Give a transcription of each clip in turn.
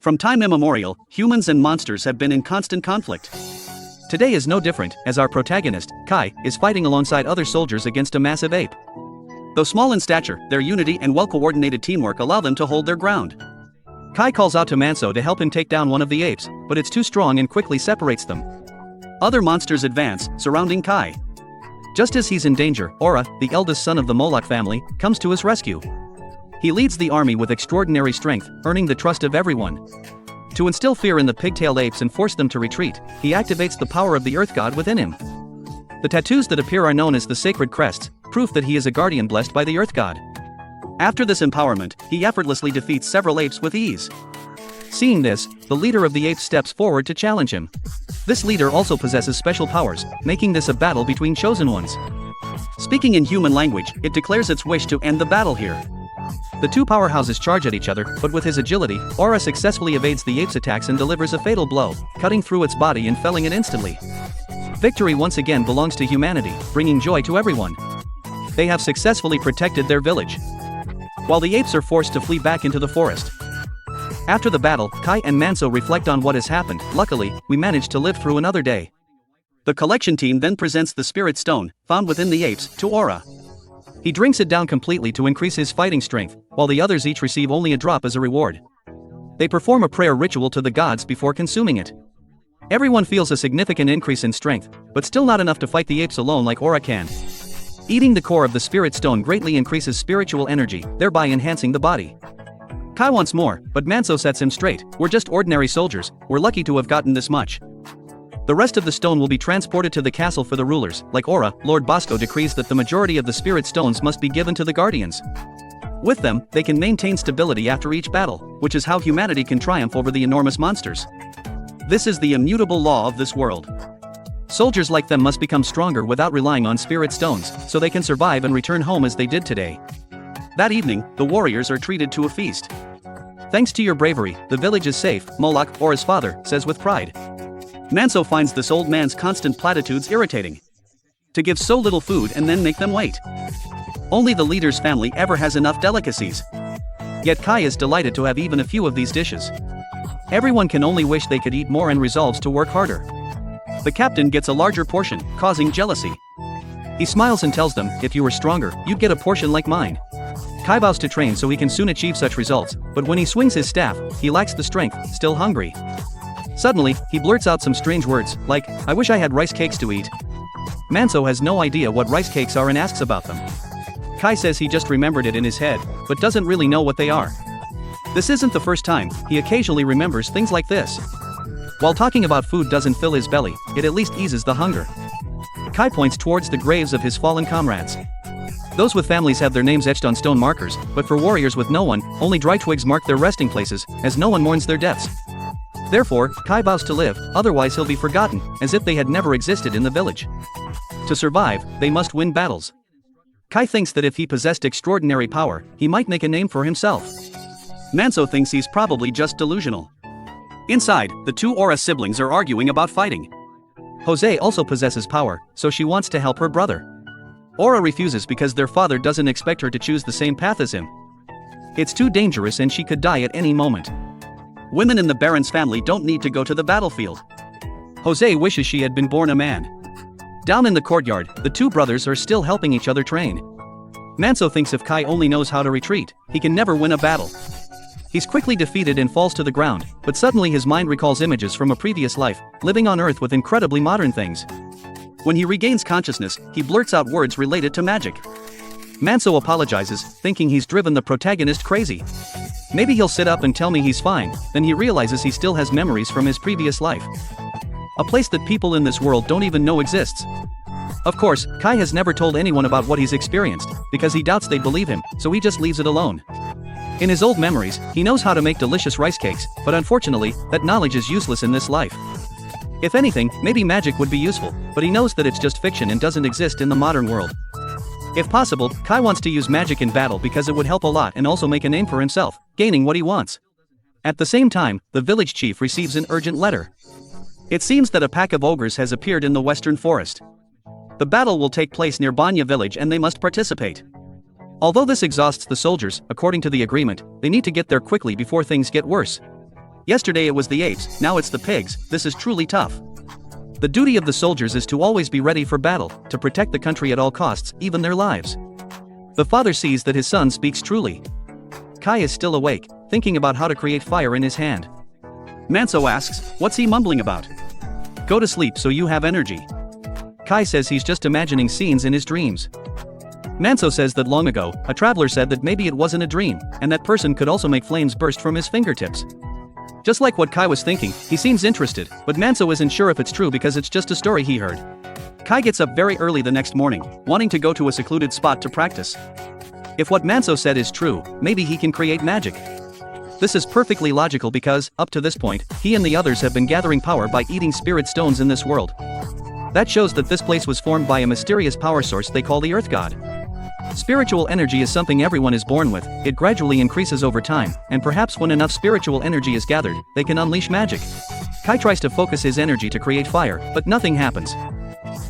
From time immemorial, humans and monsters have been in constant conflict. Today is no different, as our protagonist, Kai, is fighting alongside other soldiers against a massive ape. Though small in stature, their unity and well-coordinated teamwork allow them to hold their ground. Kai calls out to Manso to help him take down one of the apes, but it's too strong and quickly separates them. Other monsters advance, surrounding Kai. Just as he's in danger, Aura, the eldest son of the Moloch family, comes to his rescue. He leads the army with extraordinary strength, earning the trust of everyone. To instill fear in the pigtailed apes and force them to retreat, he activates the power of the Earth God within him. The tattoos that appear are known as the sacred crests, proof that he is a guardian blessed by the Earth God. After this empowerment, he effortlessly defeats several apes with ease. Seeing this, the leader of the apes steps forward to challenge him. This leader also possesses special powers, making this a battle between chosen ones. Speaking in human language, it declares its wish to end the battle here. The two powerhouses charge at each other, but with his agility, Aura successfully evades the ape's attacks and delivers a fatal blow, cutting through its body and felling it instantly. Victory once again belongs to humanity, bringing joy to everyone. They have successfully protected their village, while the apes are forced to flee back into the forest. After the battle, Kai and Manso reflect on what has happened. Luckily, we managed to live through another day. The collection team then presents the spirit stone, found within the apes, to Aura. He drinks it down completely to increase his fighting strength, while the others each receive only a drop as a reward. They perform a prayer ritual to the gods before consuming it. Everyone feels a significant increase in strength, but still not enough to fight the apes alone like Aura can. Eating the core of the spirit stone greatly increases spiritual energy, thereby enhancing the body. Kai wants more, but Manso sets him straight. We're just ordinary soldiers, we're lucky to have gotten this much. The rest of the stone will be transported to the castle for the rulers. Like Aura, Lord Bosco decrees that the majority of the spirit stones must be given to the guardians. With them, they can maintain stability after each battle, which is how humanity can triumph over the enormous monsters. This is the immutable law of this world. Soldiers like them must become stronger without relying on spirit stones, so they can survive and return home as they did today. That evening, the warriors are treated to a feast. Thanks to your bravery, the village is safe, Moloch, Aura's father, says with pride. Manso finds this old man's constant platitudes irritating. To give so little food and then make them wait. Only the leader's family ever has enough delicacies. Yet Kai is delighted to have even a few of these dishes. Everyone can only wish they could eat more and resolves to work harder. The captain gets a larger portion, causing jealousy. He smiles and tells them, if you were stronger, you'd get a portion like mine. Kai vows to train so he can soon achieve such results, but when he swings his staff, he lacks the strength, still hungry. Suddenly, he blurts out some strange words, like, I wish I had rice cakes to eat. Manso has no idea what rice cakes are and asks about them. Kai says he just remembered it in his head, but doesn't really know what they are. This isn't the first time, he occasionally remembers things like this. While talking about food doesn't fill his belly, it at least eases the hunger. Kai points towards the graves of his fallen comrades. Those with families have their names etched on stone markers, but for warriors with no one, only dry twigs mark their resting places, as no one mourns their deaths. Therefore, Kai vows to live, otherwise he'll be forgotten, as if they had never existed in the village. To survive, they must win battles. Kai thinks that if he possessed extraordinary power, he might make a name for himself. Manso thinks he's probably just delusional. Inside, the two Aura siblings are arguing about fighting. Jose also possesses power, so she wants to help her brother. Aura refuses because their father doesn't expect her to choose the same path as him. It's too dangerous and she could die at any moment. Women in the Baron's family don't need to go to the battlefield. Jose wishes she had been born a man. Down in the courtyard, the two brothers are still helping each other train. Manso thinks if Kai only knows how to retreat, he can never win a battle. He's quickly defeated and falls to the ground, but suddenly his mind recalls images from a previous life, living on Earth with incredibly modern things. When he regains consciousness, he blurts out words related to magic. Manso apologizes, thinking he's driven the protagonist crazy. Maybe he'll sit up and tell me he's fine, then he realizes he still has memories from his previous life. A place that people in this world don't even know exists. Of course, Kai has never told anyone about what he's experienced, because he doubts they'd believe him, so he just leaves it alone. In his old memories, he knows how to make delicious rice cakes, but unfortunately, that knowledge is useless in this life. If anything, maybe magic would be useful, but he knows that it's just fiction and doesn't exist in the modern world. If possible, Kai wants to use magic in battle because it would help a lot and also make a name for himself, gaining what he wants. At the same time, the village chief receives an urgent letter. It seems that a pack of ogres has appeared in the western forest. The battle will take place near Banya village and they must participate. Although this exhausts the soldiers, according to the agreement, they need to get there quickly before things get worse. Yesterday it was the apes, now it's the pigs. This is truly tough. The duty of the soldiers is to always be ready for battle, to protect the country at all costs, even their lives. The father sees that his son speaks truly. Kai is still awake, thinking about how to create fire in his hand. Manso asks, what's he mumbling about? Go to sleep so you have energy. Kai says he's just imagining scenes in his dreams. Manso says that long ago, a traveler said that maybe it wasn't a dream, and that person could also make flames burst from his fingertips. Just like what Kai was thinking, he seems interested, but Manso isn't sure if it's true because it's just a story he heard. Kai gets up very early the next morning, wanting to go to a secluded spot to practice. If what Manso said is true, maybe he can create magic. This is perfectly logical because, up to this point, he and the others have been gathering power by eating spirit stones in this world. That shows that this place was formed by a mysterious power source they call the Earth God. Spiritual energy is something everyone is born with, it gradually increases over time, and perhaps when enough spiritual energy is gathered, they can unleash magic. Kai tries to focus his energy to create fire, but nothing happens.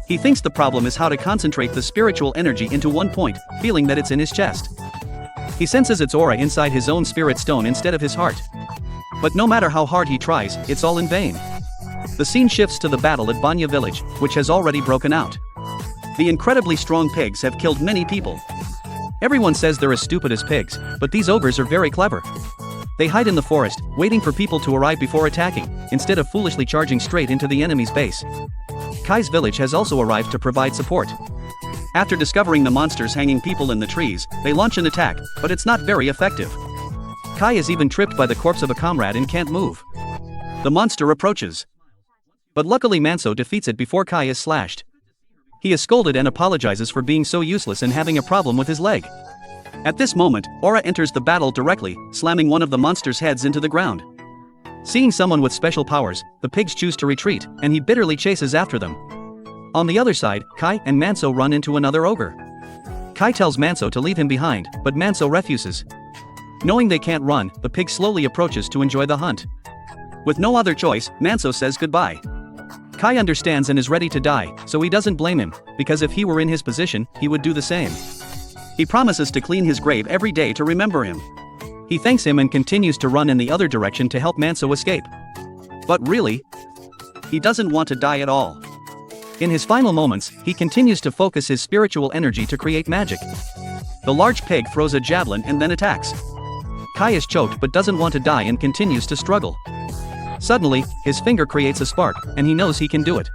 He thinks the problem is how to concentrate the spiritual energy into one point, feeling that it's in his chest. He senses its aura inside his own spirit stone instead of his heart. But no matter how hard he tries, it's all in vain. The scene shifts to the battle at Banya village, which has already broken out. The incredibly strong pigs have killed many people. Everyone says they're as stupid as pigs, but these ogres are very clever. They hide in the forest, waiting for people to arrive before attacking, instead of foolishly charging straight into the enemy's base. Kai's village has also arrived to provide support. After discovering the monsters hanging people in the trees, they launch an attack, but it's not very effective. Kai is even tripped by the corpse of a comrade and can't move. The monster approaches. But luckily Manso defeats it before Kai is slashed. He is scolded and apologizes for being so useless and having a problem with his leg. At this moment, Aura enters the battle directly, slamming one of the monster's heads into the ground. Seeing someone with special powers, the pigs choose to retreat, and he bitterly chases after them. On the other side, Kai and Manso run into another ogre. Kai tells Manso to leave him behind, but Manso refuses. Knowing they can't run, the pig slowly approaches to enjoy the hunt. With no other choice, Manso says goodbye. Kai understands and is ready to die, so he doesn't blame him, because if he were in his position, he would do the same. He promises to clean his grave every day to remember him. He thanks him and continues to run in the other direction to help Manso escape. But really, he doesn't want to die at all. In his final moments, he continues to focus his spiritual energy to create magic. The large pig throws a javelin and then attacks. Kai is choked but doesn't want to die and continues to struggle. Suddenly, his finger creates a spark, and he knows he can do it.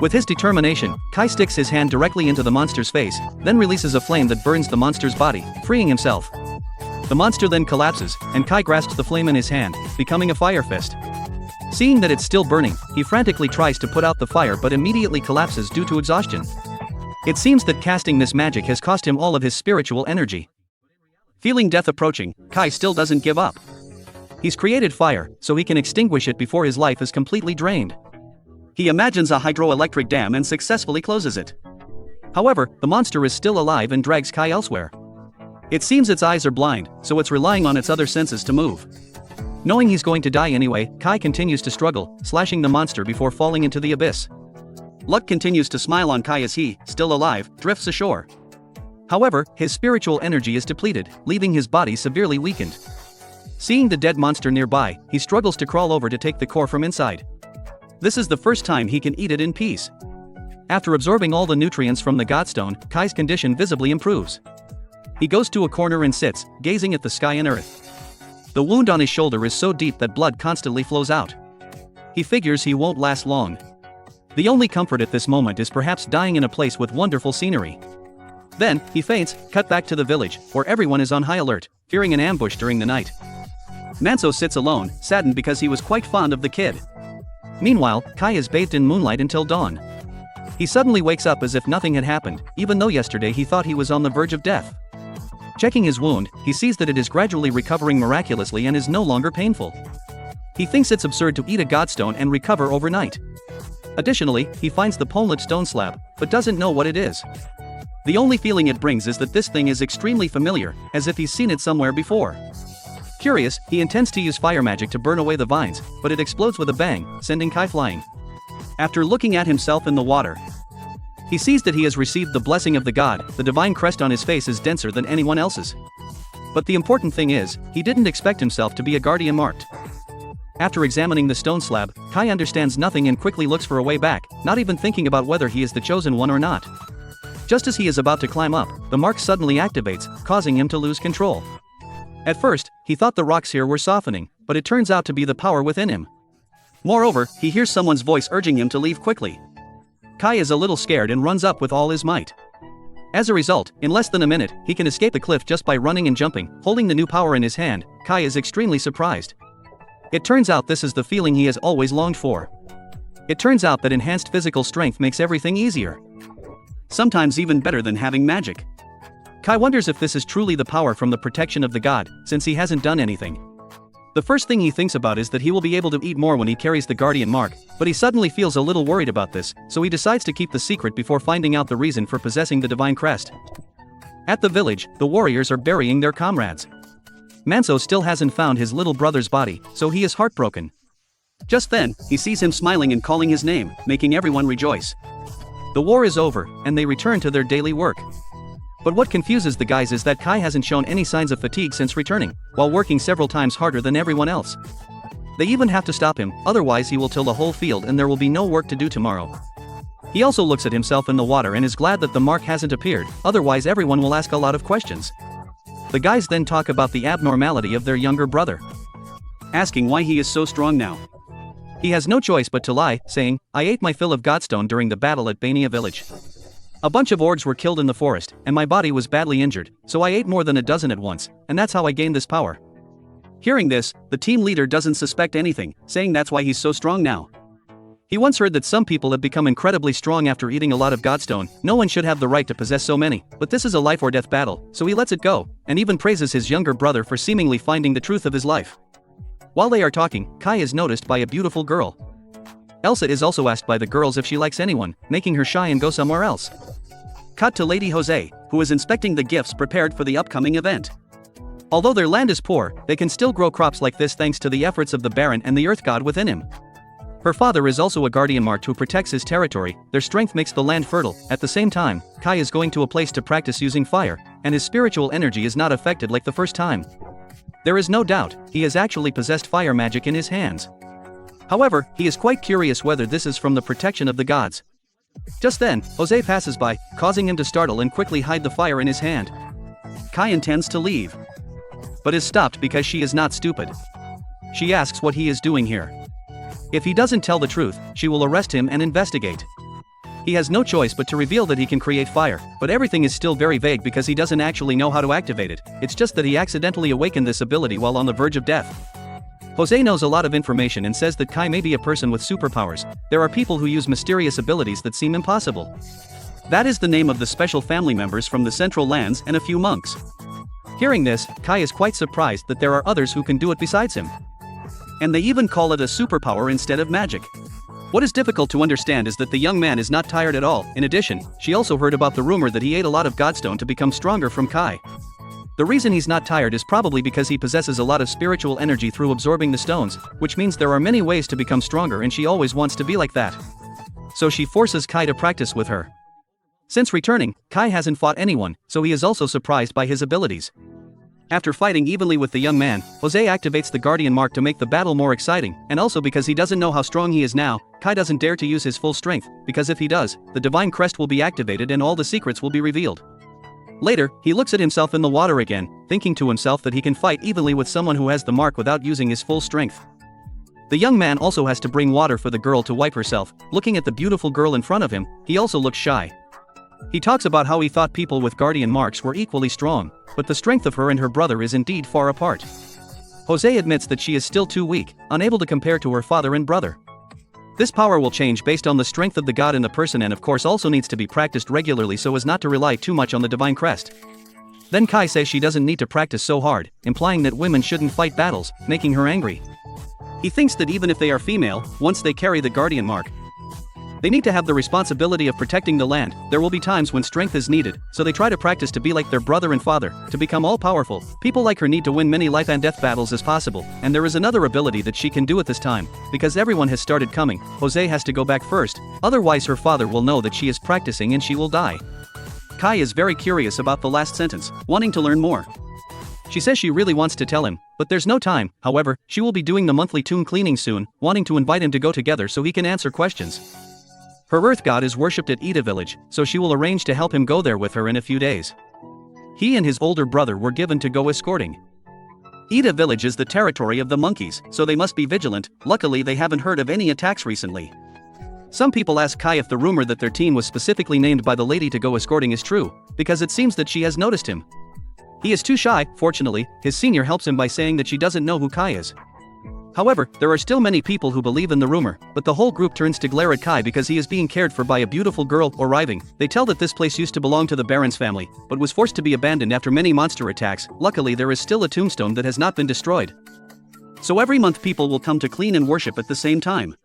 With his determination, Kai sticks his hand directly into the monster's face, then releases a flame that burns the monster's body, freeing himself. The monster then collapses, and Kai grasps the flame in his hand, becoming a fire fist. Seeing that it's still burning, he frantically tries to put out the fire but immediately collapses due to exhaustion. It seems that casting this magic has cost him all of his spiritual energy. Feeling death approaching, Kai still doesn't give up. He's created fire, so he can extinguish it before his life is completely drained. He imagines a hydroelectric dam and successfully closes it. However, the monster is still alive and drags Kai elsewhere. It seems its eyes are blind, so it's relying on its other senses to move. Knowing he's going to die anyway, Kai continues to struggle, slashing the monster before falling into the abyss. Luck continues to smile on Kai as he, still alive, drifts ashore. However, his spiritual energy is depleted, leaving his body severely weakened. Seeing the dead monster nearby, he struggles to crawl over to take the core from inside. This is the first time he can eat it in peace. After absorbing all the nutrients from the Godstone, Kai's condition visibly improves. He goes to a corner and sits, gazing at the sky and earth. The wound on his shoulder is so deep that blood constantly flows out. He figures he won't last long. The only comfort at this moment is perhaps dying in a place with wonderful scenery. Then, he faints, cut back to the village, where everyone is on high alert, fearing an ambush during the night. Manso sits alone, saddened because he was quite fond of the kid. Meanwhile, Kai is bathed in moonlight until dawn. He suddenly wakes up as if nothing had happened, even though yesterday he thought he was on the verge of death. Checking his wound, he sees that it is gradually recovering miraculously and is no longer painful. He thinks it's absurd to eat a godstone and recover overnight. Additionally, he finds the Polnut stone slab, but doesn't know what it is. The only feeling it brings is that this thing is extremely familiar, as if he's seen it somewhere before. Curious, he intends to use fire magic to burn away the vines, but it explodes with a bang, sending Kai flying. After looking at himself in the water, he sees that he has received the blessing of the god. The divine crest on his face is denser than anyone else's. But the important thing is, he didn't expect himself to be a guardian marked. After examining the stone slab, Kai understands nothing and quickly looks for a way back, not even thinking about whether he is the chosen one or not. Just as he is about to climb up, the mark suddenly activates, causing him to lose control. At first, he thought the rocks here were softening, but it turns out to be the power within him. Moreover, he hears someone's voice urging him to leave quickly. Kai is a little scared and runs up with all his might. As a result, in less than a minute, he can escape the cliff just by running and jumping. Holding the new power in his hand, Kai is extremely surprised. It turns out this is the feeling he has always longed for. It turns out that enhanced physical strength makes everything easier. Sometimes even better than having magic. Kai wonders if this is truly the power from the protection of the god, since he hasn't done anything. The first thing he thinks about is that he will be able to eat more when he carries the guardian mark, but he suddenly feels a little worried about this, so he decides to keep the secret before finding out the reason for possessing the divine crest. At the village, the warriors are burying their comrades. Manso still hasn't found his little brother's body, so he is heartbroken. Just then, he sees him smiling and calling his name, making everyone rejoice. The war is over, and they return to their daily work. But what confuses the guys is that Kai hasn't shown any signs of fatigue since returning, while working several times harder than everyone else. They even have to stop him, otherwise he will till the whole field and there will be no work to do tomorrow. He also looks at himself in the water and is glad that the mark hasn't appeared, otherwise everyone will ask a lot of questions. The guys then talk about the abnormality of their younger brother, asking why he is so strong now. He has no choice but to lie, saying, "I ate my fill of godstone during the battle at Bania village. A bunch of orcs were killed in the forest, and my body was badly injured, so I ate more than a dozen at once, and that's how I gained this power." Hearing this, the team leader doesn't suspect anything, saying that's why he's so strong now. He once heard that some people have become incredibly strong after eating a lot of godstone. No one should have the right to possess so many, but this is a life or death battle, so he lets it go, and even praises his younger brother for seemingly finding the truth of his life. While they are talking, Kai is noticed by a beautiful girl. Elsa is also asked by the girls if she likes anyone, making her shy and go somewhere else. Cut to Lady Jose, who is inspecting the gifts prepared for the upcoming event. Although their land is poor, they can still grow crops like this thanks to the efforts of the Baron and the Earth God within him. Her father is also a guardian marked who protects his territory. Their strength makes the land fertile. At the same time, Kai is going to a place to practice using fire, and his spiritual energy is not affected like the first time. There is no doubt, he has actually possessed fire magic in his hands. However, he is quite curious whether this is from the protection of the gods. Just then, Jose passes by, causing him to startle and quickly hide the fire in his hand. Kai intends to leave, but is stopped because she is not stupid. She asks what he is doing here. If he doesn't tell the truth, she will arrest him and investigate. He has no choice but to reveal that he can create fire, but everything is still very vague because he doesn't actually know how to activate it. It's just that he accidentally awakened this ability while on the verge of death. Jose knows a lot of information and says that Kai may be a person with superpowers. There are people who use mysterious abilities that seem impossible. That is the name of the special family members from the Central Lands and a few monks. Hearing this, Kai is quite surprised that there are others who can do it besides him. And they even call it a superpower instead of magic. What is difficult to understand is that the young man is not tired at all. In addition, she also heard about the rumor that he ate a lot of godstone to become stronger from Kai. The reason he's not tired is probably because he possesses a lot of spiritual energy through absorbing the stones, which means there are many ways to become stronger and she always wants to be like that. So she forces Kai to practice with her. Since returning, Kai hasn't fought anyone, so he is also surprised by his abilities. After fighting evenly with the young man, Jose activates the guardian mark to make the battle more exciting, and also because he doesn't know how strong he is now, Kai doesn't dare to use his full strength, because if he does, the divine crest will be activated and all the secrets will be revealed. Later, he looks at himself in the water again, thinking to himself that he can fight evenly with someone who has the mark without using his full strength. The young man also has to bring water for the girl to wipe herself. Looking at the beautiful girl in front of him, he also looks shy. He talks about how he thought people with guardian marks were equally strong, but the strength of her and her brother is indeed far apart. Jose admits that she is still too weak, unable to compare to her father and brother. This power will change based on the strength of the god in the person and of course also needs to be practiced regularly so as not to rely too much on the divine crest. Then Kai says she doesn't need to practice so hard, implying that women shouldn't fight battles, making her angry. He thinks that even if they are female, once they carry the guardian mark, they need to have the responsibility of protecting the land. There will be times when strength is needed, so they try to practice to be like their brother and father, to become all-powerful. People like her need to win many life and death battles as possible, and there is another ability that she can do at this time. Because everyone has started coming, Jose has to go back first, otherwise her father will know that she is practicing and she will die. Kai is very curious about the last sentence, wanting to learn more. She says she really wants to tell him, but there's no time. However, she will be doing the monthly tomb cleaning soon, wanting to invite him to go together so he can answer questions. Her earth god is worshipped at Ida village, so she will arrange to help him go there with her in a few days. He and his older brother were given to go escorting. Ida village is the territory of the monkeys, so they must be vigilant. Luckily they haven't heard of any attacks recently. Some people ask Kai if the rumor that their teen was specifically named by the lady to go escorting is true, because it seems that she has noticed him. He is too shy. Fortunately, his senior helps him by saying that she doesn't know who Kai is. However, there are still many people who believe in the rumor, but the whole group turns to glare at Kai because he is being cared for by a beautiful girl arriving. They tell that this place used to belong to the Baron's family, but was forced to be abandoned after many monster attacks. Luckily there is still a tombstone that has not been destroyed. So every month people will come to clean and worship at the same time.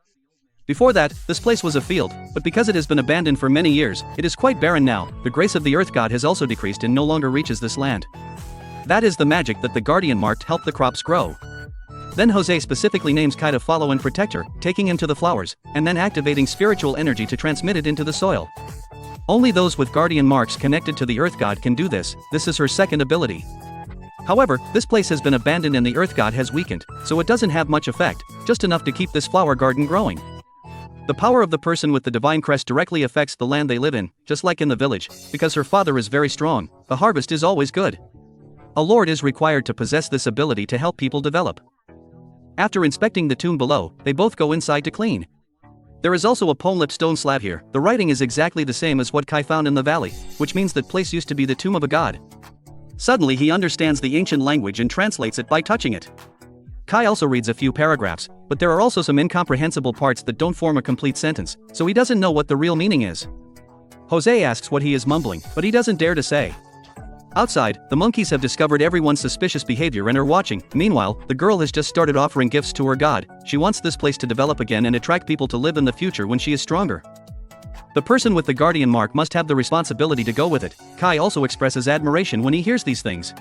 Before that, this place was a field, but because it has been abandoned for many years, it is quite barren now. The grace of the earth god has also decreased and no longer reaches this land. That is the magic that the guardian marked help the crops grow. Then Jose specifically names Kai to follow and protect her, taking him to the flowers, and then activating spiritual energy to transmit it into the soil. Only those with guardian marks connected to the earth god can do this. This is her second ability. However, this place has been abandoned and the earth god has weakened, so it doesn't have much effect, just enough to keep this flower garden growing. The power of the person with the divine crest directly affects the land they live in, just like in the village, because her father is very strong. The harvest is always good. A lord is required to possess this ability to help people develop. After inspecting the tomb below, they both go inside to clean. There is also a pole-lipped stone slab here. The writing is exactly the same as what Kai found in the valley, which means that place used to be the tomb of a god. Suddenly he understands the ancient language and translates it by touching it. Kai also reads a few paragraphs, but there are also some incomprehensible parts that don't form a complete sentence, so he doesn't know what the real meaning is. Jose asks what he is mumbling, but he doesn't dare to say. Outside, the monkeys have discovered everyone's suspicious behavior and are watching. Meanwhile, the girl has just started offering gifts to her god. She wants this place to develop again and attract people to live in the future when she is stronger. The person with the guardian mark must have the responsibility to go with it. Kai also expresses admiration when he hears these things.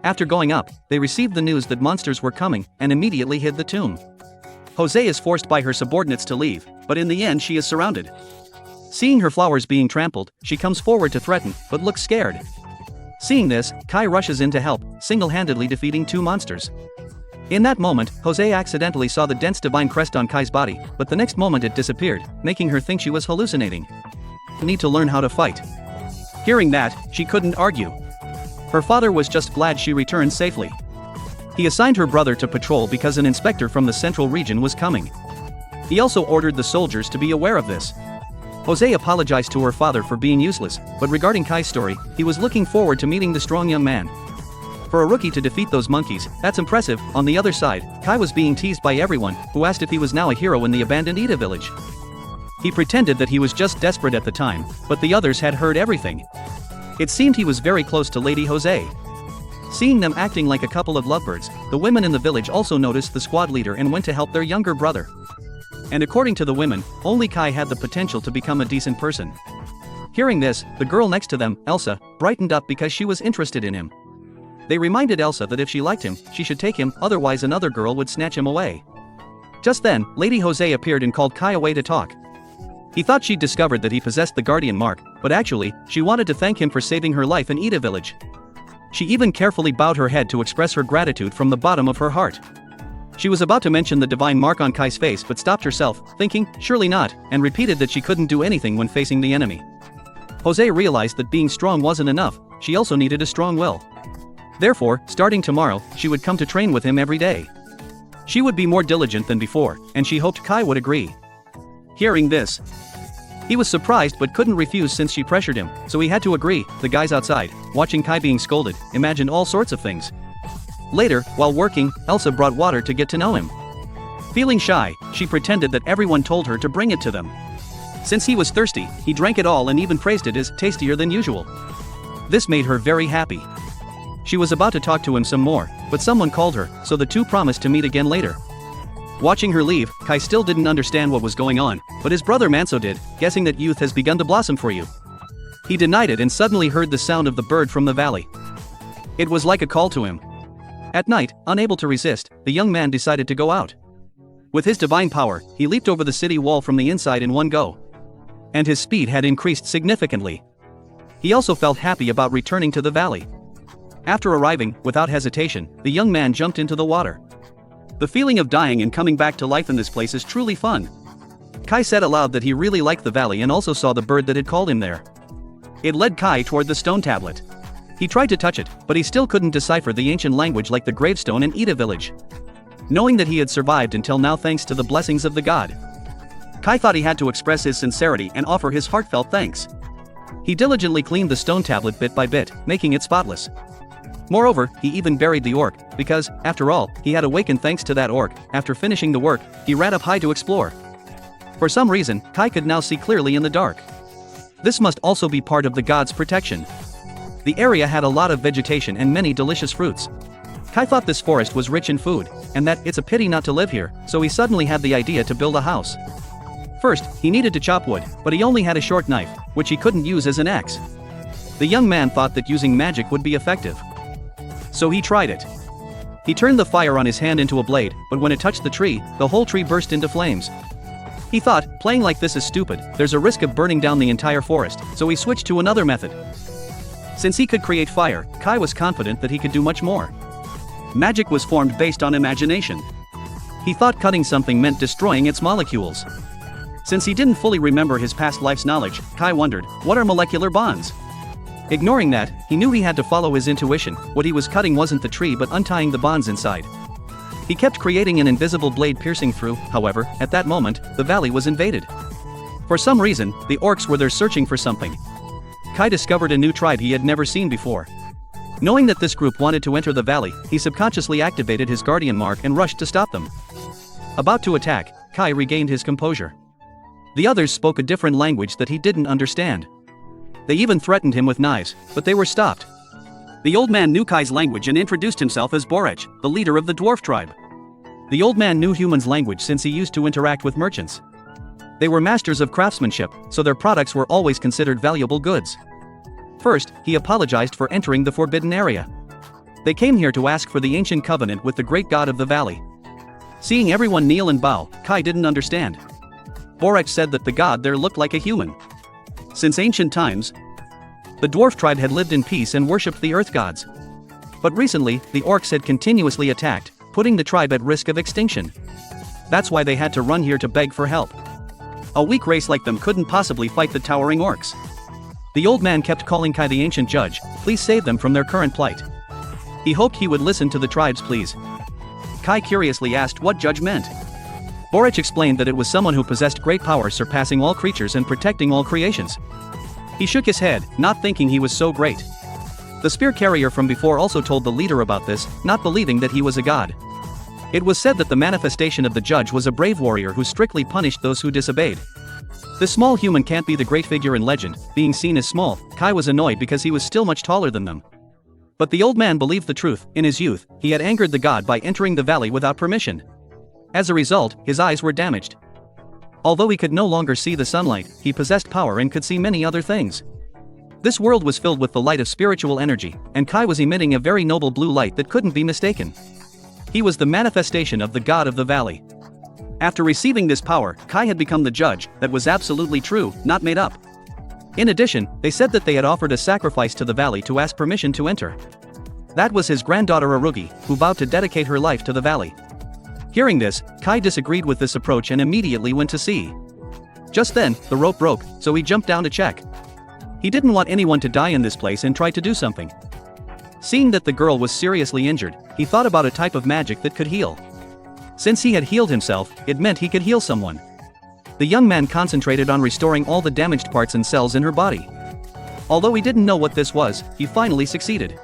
After going up, they received the news that monsters were coming, and immediately hid the tomb. Jose is forced by her subordinates to leave, but in the end she is surrounded. Seeing her flowers being trampled, she comes forward to threaten, but looks scared. Seeing this, Kai rushes in to help, single-handedly defeating two monsters. In that moment, Jose accidentally saw the dense divine crest on Kai's body, but the next moment it disappeared, making her think she was hallucinating. Need to learn how to fight. Hearing that, she couldn't argue. Her father was just glad she returned safely. He assigned her brother to patrol because an inspector from the central region was coming. He also ordered the soldiers to be aware of this. Jose apologized to her father for being useless, but regarding Kai's story, he was looking forward to meeting the strong young man. For a rookie to defeat those monkeys, that's impressive. On the other side, Kai was being teased by everyone, who asked if he was now a hero in the abandoned Ida village. He pretended that he was just desperate at the time, but the others had heard everything. It seemed he was very close to Lady Jose. Seeing them acting like a couple of lovebirds, the women in the village also noticed the squad leader and went to help their younger brother. And according to the women, only Kai had the potential to become a decent person. Hearing this, the girl next to them, Elsa, brightened up because she was interested in him. They reminded Elsa that if she liked him, she should take him, otherwise another girl would snatch him away. Just then, Lady Jose appeared and called Kai away to talk. He thought she'd discovered that he possessed the guardian mark, but actually, she wanted to thank him for saving her life in Ida village. She even carefully bowed her head to express her gratitude from the bottom of her heart. She was about to mention the divine mark on Kai's face but stopped herself, thinking, surely not, and repeated that she couldn't do anything when facing the enemy. Jose realized that being strong wasn't enough, she also needed a strong will. Therefore, starting tomorrow, she would come to train with him every day. She would be more diligent than before, and she hoped Kai would agree. Hearing this, he was surprised but couldn't refuse since she pressured him, so he had to agree. The guys outside, watching Kai being scolded, imagined all sorts of things. Later, while working, Elsa brought water to get to know him. Feeling shy, she pretended that everyone told her to bring it to them. Since he was thirsty, he drank it all and even praised it as tastier than usual. This made her very happy. She was about to talk to him some more, but someone called her, so the two promised to meet again later. Watching her leave, Kai still didn't understand what was going on, but his brother Manso did, guessing that youth has begun to blossom for you. He denied it and suddenly heard the sound of the bird from the valley. It was like a call to him. At night, unable to resist, the young man decided to go out. With his divine power, he leaped over the city wall from the inside in one go. And his speed had increased significantly. He also felt happy about returning to the valley. After arriving, without hesitation, the young man jumped into the water. The feeling of dying and coming back to life in this place is truly fun. Kai said aloud that he really liked the valley and also saw the bird that had called him there. It led Kai toward the stone tablet. He tried to touch it, but he still couldn't decipher the ancient language like the gravestone in Ida village. Knowing that he had survived until now thanks to the blessings of the god, Kai thought he had to express his sincerity and offer his heartfelt thanks. He diligently cleaned the stone tablet bit by bit, making it spotless. Moreover, he even buried the orc, because, after all, he had awakened thanks to that orc. After finishing the work, he ran up high to explore. For some reason, Kai could now see clearly in the dark. This must also be part of the god's protection. The area had a lot of vegetation and many delicious fruits. Kai thought this forest was rich in food, and that it's a pity not to live here, so he suddenly had the idea to build a house. First, he needed to chop wood, but he only had a short knife, which he couldn't use as an axe. The young man thought that using magic would be effective. So he tried it. He turned the fire on his hand into a blade, but when it touched the tree, the whole tree burst into flames. He thought, playing like this is stupid, there's a risk of burning down the entire forest, so he switched to another method. Since he could create fire, Kai was confident that he could do much more. Magic was formed based on imagination. He thought cutting something meant destroying its molecules. Since he didn't fully remember his past life's knowledge, Kai wondered, what are molecular bonds? Ignoring that, he knew he had to follow his intuition. What he was cutting wasn't the tree but untying the bonds inside. He kept creating an invisible blade piercing through. However, at that moment, the valley was invaded. For some reason, the orcs were there searching for something. Kai discovered a new tribe he had never seen before. Knowing that this group wanted to enter the valley, he subconsciously activated his guardian mark and rushed to stop them. About to attack, Kai regained his composure. The others spoke a different language that he didn't understand. They even threatened him with knives, but they were stopped. The old man knew Kai's language and introduced himself as Borech, the leader of the dwarf tribe. The old man knew humans' language since he used to interact with merchants. They were masters of craftsmanship, so their products were always considered valuable goods. First, he apologized for entering the forbidden area. They came here to ask for the ancient covenant with the great god of the valley. Seeing everyone kneel and bow, Kai didn't understand. Borech said that the god there looked like a human. Since ancient times, the dwarf tribe had lived in peace and worshipped the earth gods. But recently, the orcs had continuously attacked, putting the tribe at risk of extinction. That's why they had to run here to beg for help. A weak race like them couldn't possibly fight the towering orcs. The old man kept calling Kai the ancient judge, please save them from their current plight. He hoped he would listen to the tribe's pleas. Kai curiously asked what judge meant. Borech explained that it was someone who possessed great power, surpassing all creatures and protecting all creations. He shook his head, not thinking he was so great. The spear carrier from before also told the leader about this, not believing that he was a god. It was said that the manifestation of the judge was a brave warrior who strictly punished those who disobeyed. This small human can't be the great figure in legend. Being seen as small, Kai was annoyed because he was still much taller than them. But the old man believed the truth. In his youth, he had angered the god by entering the valley without permission. As a result, his eyes were damaged. Although he could no longer see the sunlight, he possessed power and could see many other things. This world was filled with the light of spiritual energy, and Kai was emitting a very noble blue light that couldn't be mistaken. He was the manifestation of the god of the valley. After receiving this power, Kai had become the judge. That was absolutely true, not made up. In addition, they said that they had offered a sacrifice to the valley to ask permission to enter. That was his granddaughter Arugi, who vowed to dedicate her life to the valley. Hearing this, Kai disagreed with this approach and immediately went to see. Just then, the rope broke, so he jumped down to check. He didn't want anyone to die in this place and tried to do something. Seeing that the girl was seriously injured, he thought about a type of magic that could heal. Since he had healed himself, it meant he could heal someone. The young man concentrated on restoring all the damaged parts and cells in her body. Although he didn't know what this was, he finally succeeded.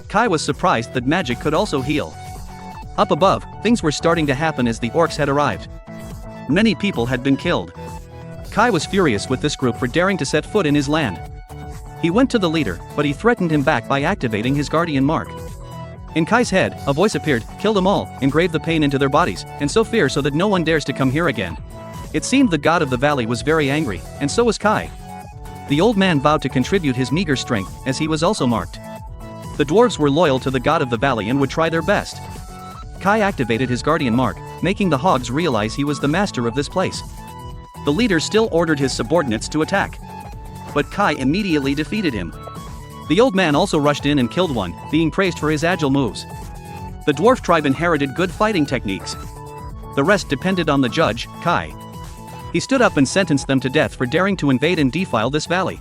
Kai was surprised that magic could also heal. Up above, things were starting to happen as the orcs had arrived. Many people had been killed. Kai was furious with this group for daring to set foot in his land. He went to the leader, but he threatened him back by activating his guardian mark. In Kai's head, a voice appeared, kill them all, engrave the pain into their bodies, and sow fear so that no one dares to come here again. It seemed the god of the valley was very angry, and so was Kai. The old man vowed to contribute his meager strength, as he was also marked. The dwarves were loyal to the god of the valley and would try their best. Kai activated his guardian mark, making the hogs realize he was the master of this place. The leader still ordered his subordinates to attack. But Kai immediately defeated him. The old man also rushed in and killed one, being praised for his agile moves. The dwarf tribe inherited good fighting techniques. The rest depended on the judge, Kai. He stood up and sentenced them to death for daring to invade and defile this valley.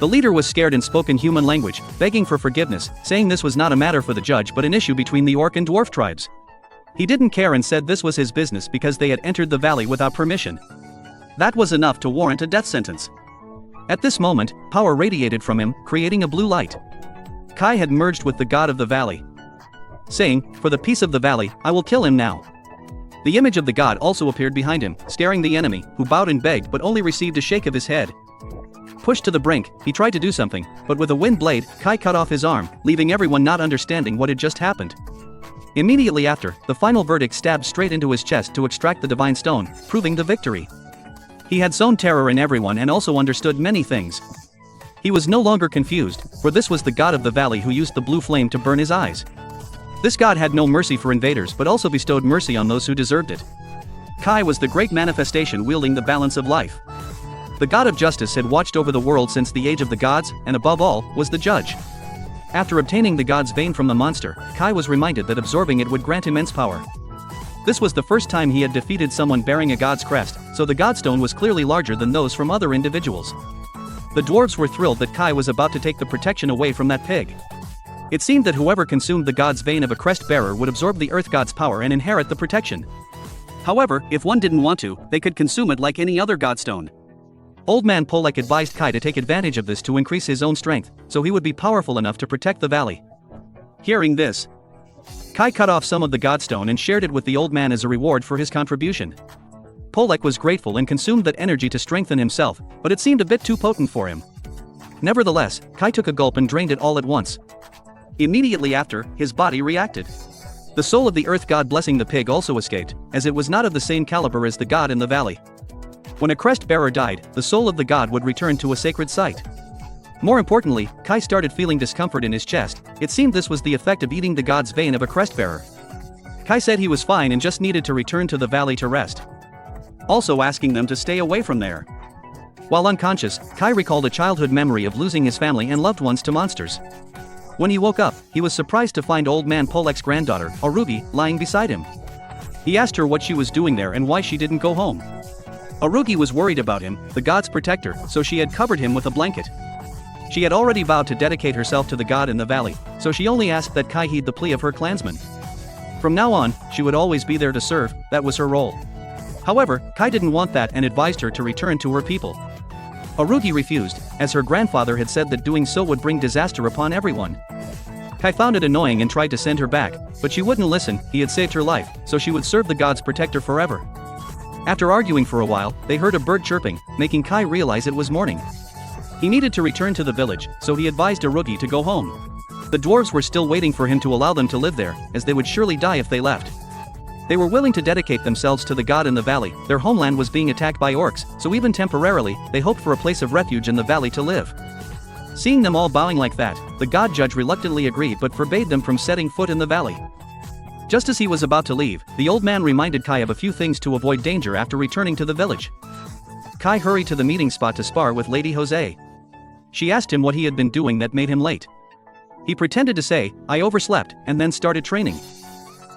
The leader was scared and spoke in human language, begging for forgiveness, saying this was not a matter for the judge but an issue between the orc and dwarf tribes. He didn't care and said this was his business because they had entered the valley without permission. That was enough to warrant a death sentence. At this moment, power radiated from him, creating a blue light. Kai had merged with the god of the valley, saying, "For the peace of the valley, I will kill him now." The image of the god also appeared behind him, staring the enemy, who bowed and begged but only received a shake of his head. Pushed to the brink, he tried to do something, but with a wind blade, Kai cut off his arm, leaving everyone not understanding what had just happened. Immediately after, the final verdict stabbed straight into his chest to extract the divine stone, proving the victory. He had sown terror in everyone and also understood many things. He was no longer confused, for this was the god of the valley who used the blue flame to burn his eyes. This god had no mercy for invaders but also bestowed mercy on those who deserved it. Kai was the great manifestation wielding the balance of life. The god of justice had watched over the world since the age of the gods, and above all, was the judge. After obtaining the god's vein from the monster, Kai was reminded that absorbing it would grant immense power. This was the first time he had defeated someone bearing a god's crest, so the godstone was clearly larger than those from other individuals. The dwarves were thrilled that Kai was about to take the protection away from that pig. It seemed that whoever consumed the god's vein of a crest bearer would absorb the earth god's power and inherit the protection. However, if one didn't want to, they could consume it like any other godstone. Old man Polek advised Kai to take advantage of this to increase his own strength, so he would be powerful enough to protect the valley. Hearing this, Kai cut off some of the godstone and shared it with the old man as a reward for his contribution. Polek was grateful and consumed that energy to strengthen himself, but it seemed a bit too potent for him. Nevertheless, Kai took a gulp and drained it all at once. Immediately after, his body reacted. The soul of the earth god blessing the pig also escaped, as it was not of the same caliber as the god in the valley. When a crest bearer died, the soul of the god would return to a sacred site. More importantly, Kai started feeling discomfort in his chest. It seemed this was the effect of eating the god's vein of a crest bearer. Kai said he was fine and just needed to return to the valley to rest, also asking them to stay away from there. While unconscious, Kai recalled a childhood memory of losing his family and loved ones to monsters. When he woke up, he was surprised to find old man Polek's granddaughter, Arugi, lying beside him. He asked her what she was doing there and why she didn't go home. Arugi was worried about him, the god's protector, so she had covered him with a blanket. She had already vowed to dedicate herself to the god in the valley, so she only asked that Kai heed the plea of her clansmen. From now on, she would always be there to serve, that was her role. However, Kai didn't want that and advised her to return to her people. Arugi refused, as her grandfather had said that doing so would bring disaster upon everyone. Kai found it annoying and tried to send her back, but she wouldn't listen. He had saved her life, so she would serve the god's protector forever. After arguing for a while, they heard a bird chirping, making Kai realize it was morning. He needed to return to the village, so he advised Arugi to go home. The dwarves were still waiting for him to allow them to live there, as they would surely die if they left. They were willing to dedicate themselves to the god in the valley. Their homeland was being attacked by orcs, so even temporarily, they hoped for a place of refuge in the valley to live. Seeing them all bowing like that, the god judge reluctantly agreed but forbade them from setting foot in the valley. Just as he was about to leave, the old man reminded Kai of a few things to avoid danger after returning to the village. Kai hurried to the meeting spot to spar with Lady Jose. She asked him what he had been doing that made him late. He pretended to say, "I overslept," and then started training.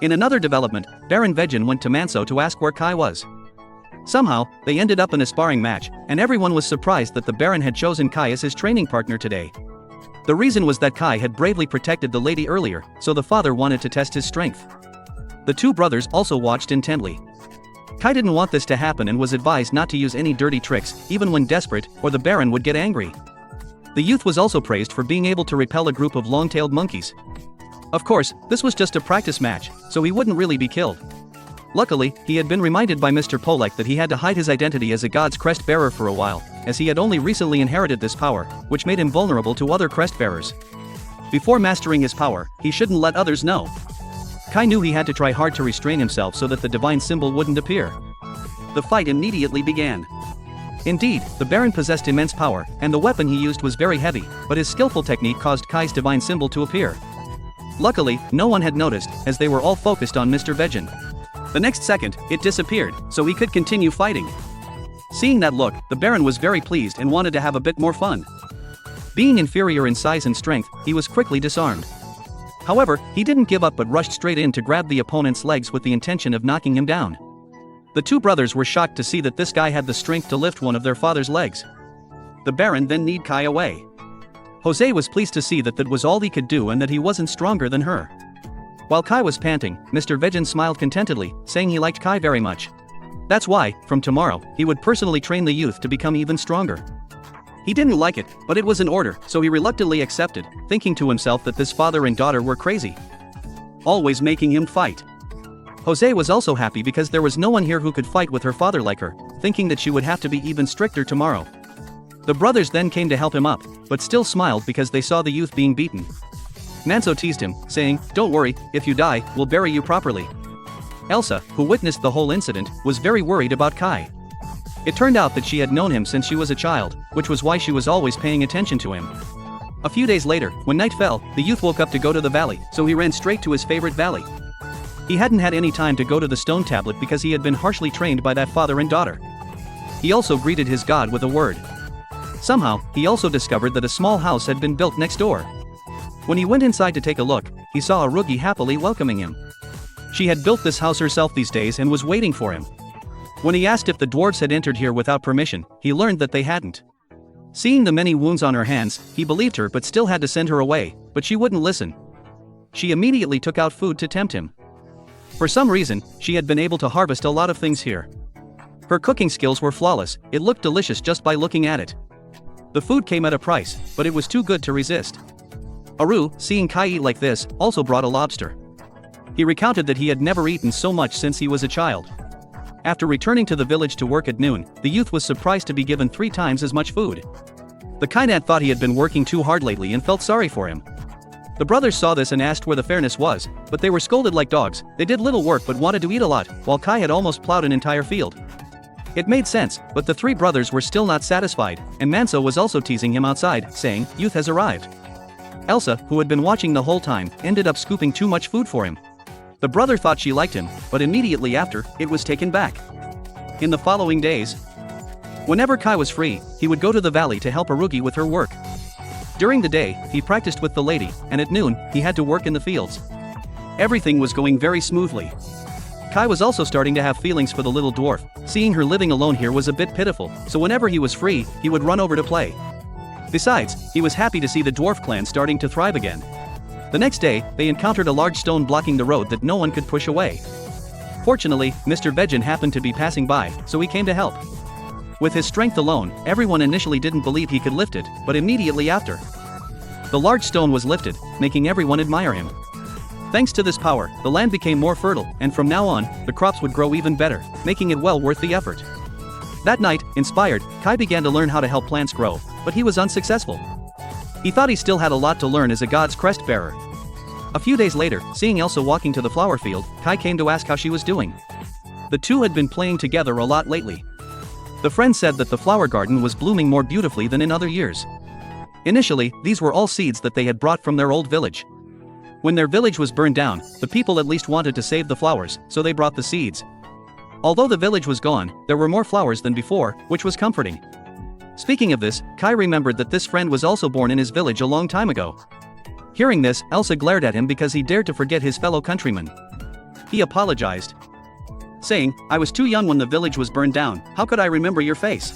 In another development, Baron Vegin went to Manso to ask where Kai was. Somehow, they ended up in a sparring match, and everyone was surprised that the Baron had chosen Kai as his training partner today. The reason was that Kai had bravely protected the lady earlier, so the father wanted to test his strength. The two brothers also watched intently. Kai didn't want this to happen and was advised not to use any dirty tricks, even when desperate, or the Baron would get angry. The youth was also praised for being able to repel a group of long-tailed monkeys. Of course, this was just a practice match, so he wouldn't really be killed. Luckily, he had been reminded by Mr. Polek that he had to hide his identity as a god's crest bearer for a while, as he had only recently inherited this power, which made him vulnerable to other crest bearers. Before mastering his power, he shouldn't let others know. Kai knew he had to try hard to restrain himself so that the divine symbol wouldn't appear. The fight immediately began. Indeed, the Baron possessed immense power, and the weapon he used was very heavy, but his skillful technique caused Kai's divine symbol to appear. Luckily, no one had noticed, as they were all focused on Mr. Vegin. The next second, it disappeared, so he could continue fighting. Seeing that look, the Baron was very pleased and wanted to have a bit more fun. Being inferior in size and strength, he was quickly disarmed. However, he didn't give up but rushed straight in to grab the opponent's legs with the intention of knocking him down. The two brothers were shocked to see that this guy had the strength to lift one of their father's legs. The Baron then kneed Kai away. Jose was pleased to see that that was all he could do and that he wasn't stronger than her. While Kai was panting, Mr. Vegan smiled contentedly, saying he liked Kai very much. That's why, from tomorrow, he would personally train the youth to become even stronger. He didn't like it, but it was an order, so he reluctantly accepted, thinking to himself that this father and daughter were crazy, always making him fight. Jose was also happy because there was no one here who could fight with her father like her, thinking that she would have to be even stricter tomorrow. The brothers then came to help him up, but still smiled because they saw the youth being beaten. Manso teased him, saying, "Don't worry, if you die, we'll bury you properly." Elsa, who witnessed the whole incident, was very worried about Kai. It turned out that she had known him since she was a child, which was why she was always paying attention to him. A few days later, when night fell, the youth woke up to go to the valley, so he ran straight to his favorite valley. He hadn't had any time to go to the stone tablet because he had been harshly trained by that father and daughter. He also greeted his god with a word. Somehow, he also discovered that a small house had been built next door. When he went inside to take a look, he saw Arugi happily welcoming him. She had built this house herself these days and was waiting for him. When he asked if the dwarves had entered here without permission, he learned that they hadn't. Seeing the many wounds on her hands, he believed her but still had to send her away, but she wouldn't listen. She immediately took out food to tempt him. For some reason, she had been able to harvest a lot of things here. Her cooking skills were flawless, it looked delicious just by looking at it. The food came at a price, but it was too good to resist. Aru, seeing Kai eat like this, also brought a lobster. He recounted that he had never eaten so much since he was a child. After returning to the village to work at noon, the youth was surprised to be given 3 times as much food. The Kainat thought he had been working too hard lately and felt sorry for him. The brothers saw this and asked where the fairness was, but they were scolded like dogs. They did little work but wanted to eat a lot, while Kai had almost plowed an entire field. It made sense, but the 3 brothers were still not satisfied, and Manso was also teasing him outside, saying, "Youth has arrived." Elsa, who had been watching the whole time, ended up scooping too much food for him. The brother thought she liked him, but immediately after, it was taken back. In the following days, whenever Kai was free, he would go to the valley to help Arugi with her work. During the day, he practiced with the lady, and at noon, he had to work in the fields. Everything was going very smoothly. Kai was also starting to have feelings for the little dwarf. Seeing her living alone here was a bit pitiful, so whenever he was free, he would run over to play. Besides, he was happy to see the dwarf clan starting to thrive again. The next day, they encountered a large stone blocking the road that no one could push away. Fortunately, Mr. Vegan happened to be passing by, so he came to help. With his strength alone, everyone initially didn't believe he could lift it, but immediately after, the large stone was lifted, making everyone admire him. Thanks to this power, the land became more fertile, and from now on, the crops would grow even better, making it well worth the effort. That night, inspired, Kai began to learn how to help plants grow, but he was unsuccessful. He thought he still had a lot to learn as a god's crest bearer. A few days later, seeing Elsa walking to the flower field, Kai came to ask how she was doing. The two had been playing together a lot lately. The friend said that the flower garden was blooming more beautifully than in other years. Initially, these were all seeds that they had brought from their old village. When their village was burned down, the people at least wanted to save the flowers, so they brought the seeds. Although the village was gone, there were more flowers than before, which was comforting. Speaking of this, Kai remembered that this friend was also born in his village a long time ago. Hearing this, Elsa glared at him because he dared to forget his fellow countrymen. He apologized, saying, "I was too young when the village was burned down, how could I remember your face?"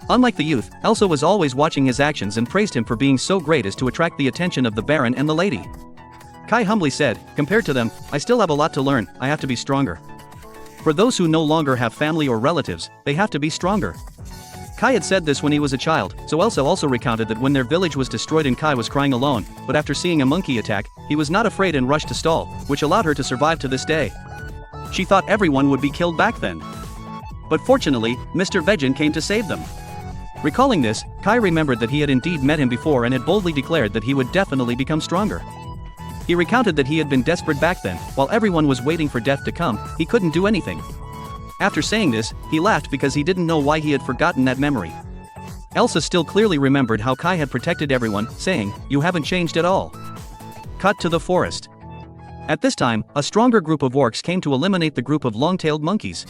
Unlike the youth, Elsa was always watching his actions and praised him for being so great as to attract the attention of the Baron and the lady. Kai humbly said, "Compared to them, I still have a lot to learn, I have to be stronger. For those who no longer have family or relatives, they have to be stronger." Kai had said this when he was a child, so Elsa also recounted that when their village was destroyed and Kai was crying alone, but after seeing a monkey attack, he was not afraid and rushed to stall, which allowed her to survive to this day. She thought everyone would be killed back then. But fortunately, Mr. Vegan came to save them. Recalling this, Kai remembered that he had indeed met him before and had boldly declared that he would definitely become stronger. He recounted that he had been desperate back then, while everyone was waiting for death to come, he couldn't do anything. After saying this, he laughed because he didn't know why he had forgotten that memory. Elsa still clearly remembered how Kai had protected everyone, saying, "You haven't changed at all." Cut to the forest. At this time, a stronger group of orcs came to eliminate the group of long-tailed monkeys.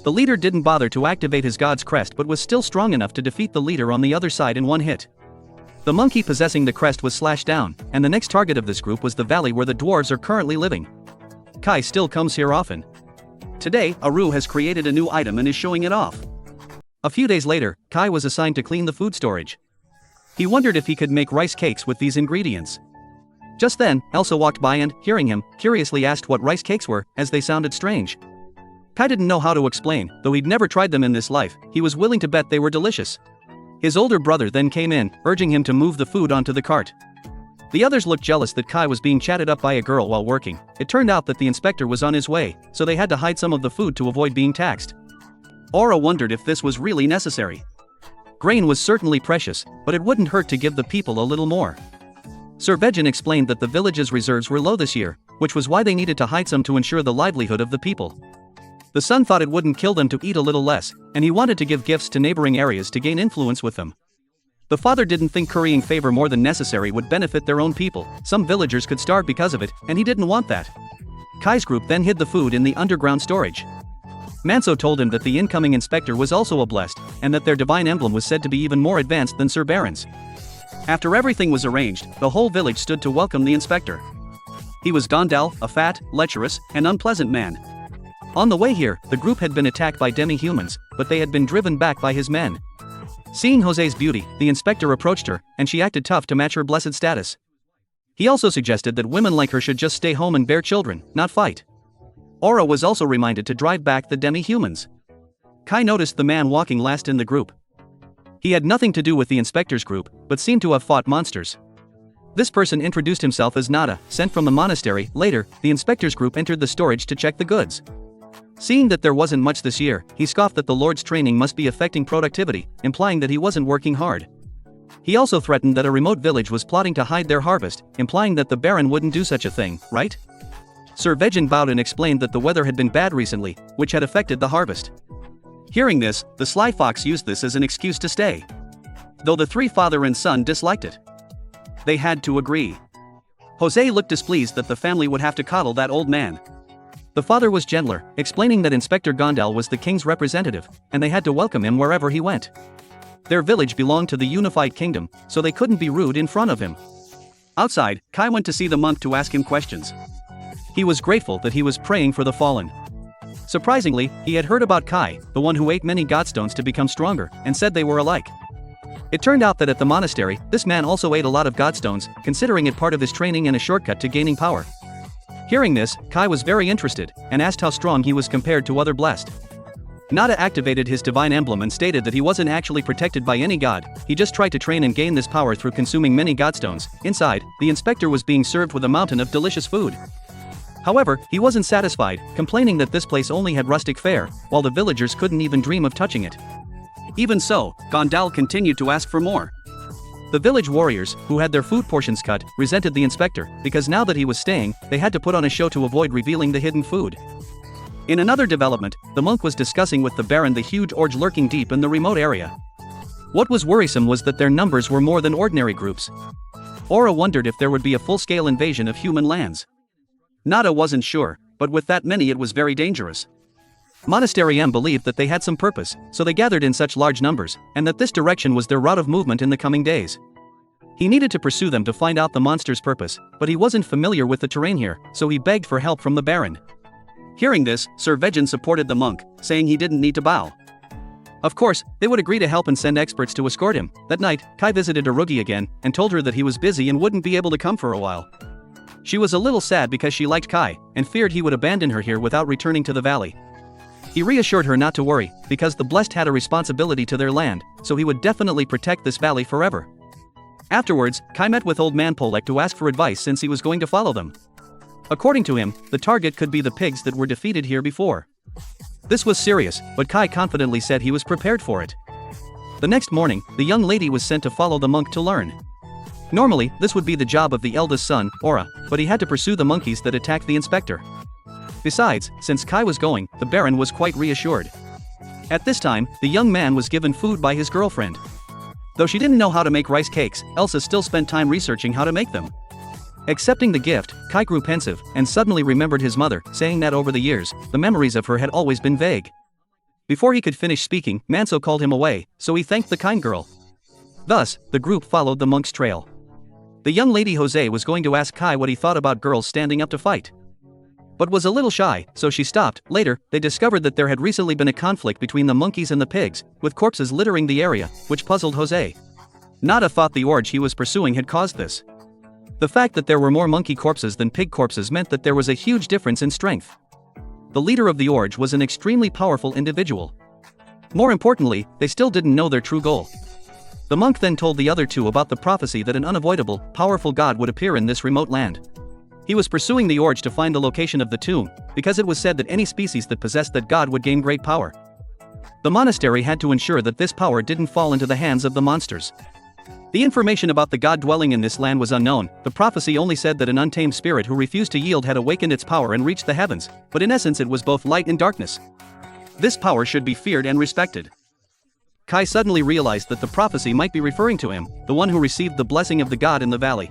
The leader didn't bother to activate his god's crest but was still strong enough to defeat the leader on the other side in one hit. The monkey possessing the crest was slashed down, and the next target of this group was the valley where the dwarves are currently living. Kai still comes here often. Today, Aru has created a new item and is showing it off. A few days later, Kai was assigned to clean the food storage. He wondered if he could make rice cakes with these ingredients. Just then, Elsa walked by and, hearing him, curiously asked what rice cakes were, as they sounded strange. Kai didn't know how to explain, though he'd never tried them in this life. He was willing to bet they were delicious. His older brother then came in, urging him to move the food onto the cart. The others looked jealous that Kai was being chatted up by a girl while working. It turned out that the inspector was on his way, so they had to hide some of the food to avoid being taxed. Aura wondered if this was really necessary. Grain was certainly precious, but it wouldn't hurt to give the people a little more. Sir Vegin explained that the village's reserves were low this year, which was why they needed to hide some to ensure the livelihood of the people. The son thought it wouldn't kill them to eat a little less, and he wanted to give gifts to neighboring areas to gain influence with them. The father didn't think currying favor more than necessary would benefit their own people. Some villagers could starve because of it, and he didn't want that. Kai's group then hid the food in the underground storage. Manso told him that the incoming inspector was also a blessed, and that their divine emblem was said to be even more advanced than Sir Baron's. After everything was arranged, the whole village stood to welcome the inspector. He was Gondal, a fat, lecherous, and unpleasant man. On the way here, the group had been attacked by demi-humans, but they had been driven back by his men. Seeing Jose's beauty, the inspector approached her, and she acted tough to match her blessed status. He also suggested that women like her should just stay home and bear children, not fight. Aura was also reminded to drive back the demi-humans. Kai noticed the man walking last in the group. He had nothing to do with the inspector's group, but seemed to have fought monsters. This person introduced himself as Nada, sent from the monastery. Later, the inspector's group entered the storage to check the goods. Seeing that there wasn't much this year, he scoffed that the Lord's training must be affecting productivity, implying that he wasn't working hard. He also threatened that a remote village was plotting to hide their harvest, implying that the Baron wouldn't do such a thing, right? Sir Vegin bowed and explained that the weather had been bad recently, which had affected the harvest. Hearing this, the sly fox used this as an excuse to stay. Though the three father and son disliked it. They had to agree. Jose looked displeased that the family would have to coddle that old man. The father was gentler, explaining that Inspector Gondal was the king's representative, and they had to welcome him wherever he went. Their village belonged to the unified kingdom, so they couldn't be rude in front of him. Outside, Kai went to see the monk to ask him questions. He was grateful that he was praying for the fallen. Surprisingly, he had heard about Kai, the one who ate many godstones to become stronger, and said they were alike. It turned out that at the monastery, this man also ate a lot of godstones, considering it part of his training and a shortcut to gaining power. Hearing this, Kai was very interested, and asked how strong he was compared to other blessed. Nada activated his divine emblem and stated that he wasn't actually protected by any god, he just tried to train and gain this power through consuming many godstones. Inside, the inspector was being served with a mountain of delicious food. However, he wasn't satisfied, complaining that this place only had rustic fare, while the villagers couldn't even dream of touching it. Even so, Gondal continued to ask for more. The village warriors, who had their food portions cut, resented the inspector, because now that he was staying, they had to put on a show to avoid revealing the hidden food. In another development, the monk was discussing with the Baron the huge orge lurking deep in the remote area. What was worrisome was that their numbers were more than ordinary groups. Aura wondered if there would be a full-scale invasion of human lands. Nada wasn't sure, but with that many it was very dangerous. Monastery M believed that they had some purpose, so they gathered in such large numbers, and that this direction was their route of movement in the coming days. He needed to pursue them to find out the monster's purpose, but he wasn't familiar with the terrain here, so he begged for help from the Baron. Hearing this, Sir Vegin supported the monk, saying he didn't need to bow. Of course, they would agree to help and send experts to escort him. That night, Kai visited Arugi again, and told her that he was busy and wouldn't be able to come for a while. She was a little sad because she liked Kai, and feared he would abandon her here without returning to the valley. He reassured her not to worry, because the blessed had a responsibility to their land, so he would definitely protect this valley forever. Afterwards, Kai met with Old Man Polek to ask for advice since he was going to follow them. According to him, the target could be the pigs that were defeated here before. This was serious, but Kai confidently said he was prepared for it. The next morning, the young lady was sent to follow the monk to learn. Normally, this would be the job of the eldest son, Aura, but he had to pursue the monkeys that attacked the inspector. Besides, since Kai was going, the Baron was quite reassured. At this time, the young man was given food by his girlfriend. Though she didn't know how to make rice cakes, Elsa still spent time researching how to make them. Accepting the gift, Kai grew pensive, and suddenly remembered his mother, saying that over the years, the memories of her had always been vague. Before he could finish speaking, Manso called him away, so he thanked the kind girl. Thus, the group followed the monk's trail. The young lady Jose was going to ask Kai what he thought about girls standing up to fight, but was a little shy, so she stopped. Later, they discovered that there had recently been a conflict between the monkeys and the pigs, with corpses littering the area, which puzzled Jose. Nada thought the orgy he was pursuing had caused this. The fact that there were more monkey corpses than pig corpses meant that there was a huge difference in strength. The leader of the orgy was an extremely powerful individual. More importantly, they still didn't know their true goal. The monk then told the other two about the prophecy that an unavoidable, powerful god would appear in this remote land. He was pursuing the orgy to find the location of the tomb, because it was said that any species that possessed that god would gain great power. The monastery had to ensure that this power didn't fall into the hands of the monsters. The information about the god dwelling in this land was unknown. The prophecy only said that an untamed spirit who refused to yield had awakened its power and reached the heavens, but in essence it was both light and darkness. This power should be feared and respected. Kai suddenly realized that the prophecy might be referring to him, the one who received the blessing of the god in the valley.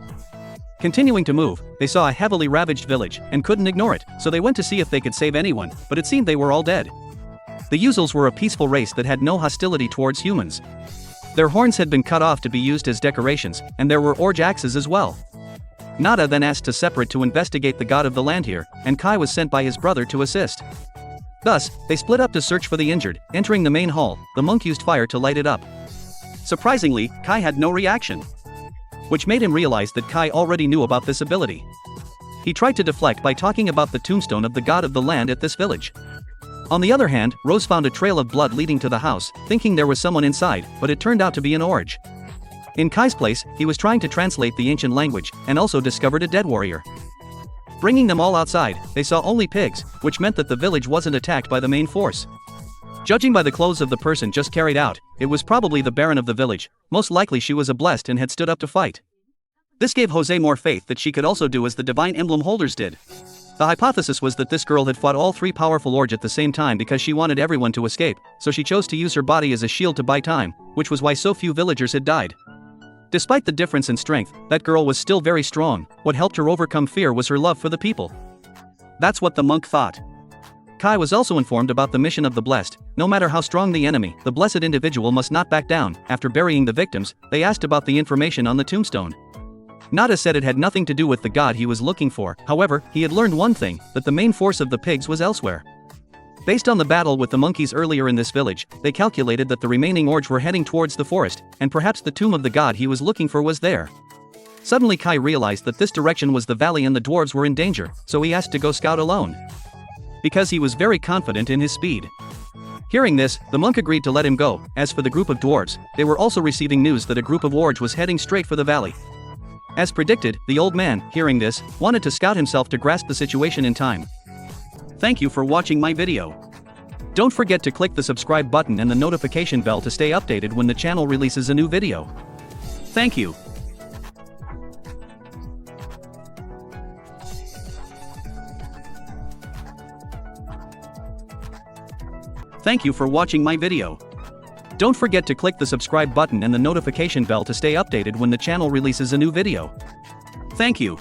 Continuing to move, they saw a heavily ravaged village, and couldn't ignore it, so they went to see if they could save anyone, but it seemed they were all dead. The Yuzels were a peaceful race that had no hostility towards humans. Their horns had been cut off to be used as decorations, and there were orge axes as well. Nada then asked to separate to investigate the god of the land here, and Kai was sent by his brother to assist. Thus, they split up to search for the injured. Entering the main hall, the monk used fire to light it up. Surprisingly, Kai had no reaction, which made him realize that Kai already knew about this ability. He tried to deflect by talking about the tombstone of the god of the land at this village. On the other hand, Rose found a trail of blood leading to the house, thinking there was someone inside, but it turned out to be an orge. In Kai's place, he was trying to translate the ancient language, and also discovered a dead warrior. Bringing them all outside, they saw only pigs, which meant that the village wasn't attacked by the main force. Judging by the clothes of the person just carried out, it was probably the Baron of the village. Most likely she was a blessed and had stood up to fight. This gave Jose more faith that she could also do as the divine emblem holders did. The hypothesis was that this girl had fought all three powerful orge at the same time because she wanted everyone to escape, so she chose to use her body as a shield to buy time, which was why so few villagers had died. Despite the difference in strength, that girl was still very strong. What helped her overcome fear was her love for the people. That's what the monk thought. Kai was also informed about the mission of the blessed. No matter how strong the enemy, the blessed individual must not back down. After burying the victims, they asked about the information on the tombstone. Nada said it had nothing to do with the god he was looking for. However, he had learned one thing, that the main force of the pigs was elsewhere. Based on the battle with the monkeys earlier in this village, they calculated that the remaining orge were heading towards the forest, and perhaps the tomb of the god he was looking for was there. Suddenly Kai realized that this direction was the valley and the dwarves were in danger, so he asked to go scout alone, because he was very confident in his speed. Hearing this, the monk agreed to let him go. As for the group of dwarves, they were also receiving news that a group of orge was heading straight for the valley. As predicted, the old man, hearing this, wanted to scout himself to grasp the situation in time. Thank you for watching my video. Don't forget to click the subscribe button and the notification bell to stay updated when the channel releases a new video. Thank you. Thank you for watching my video. Don't forget to click the subscribe button and the notification bell to stay updated when the channel releases a new video. Thank you.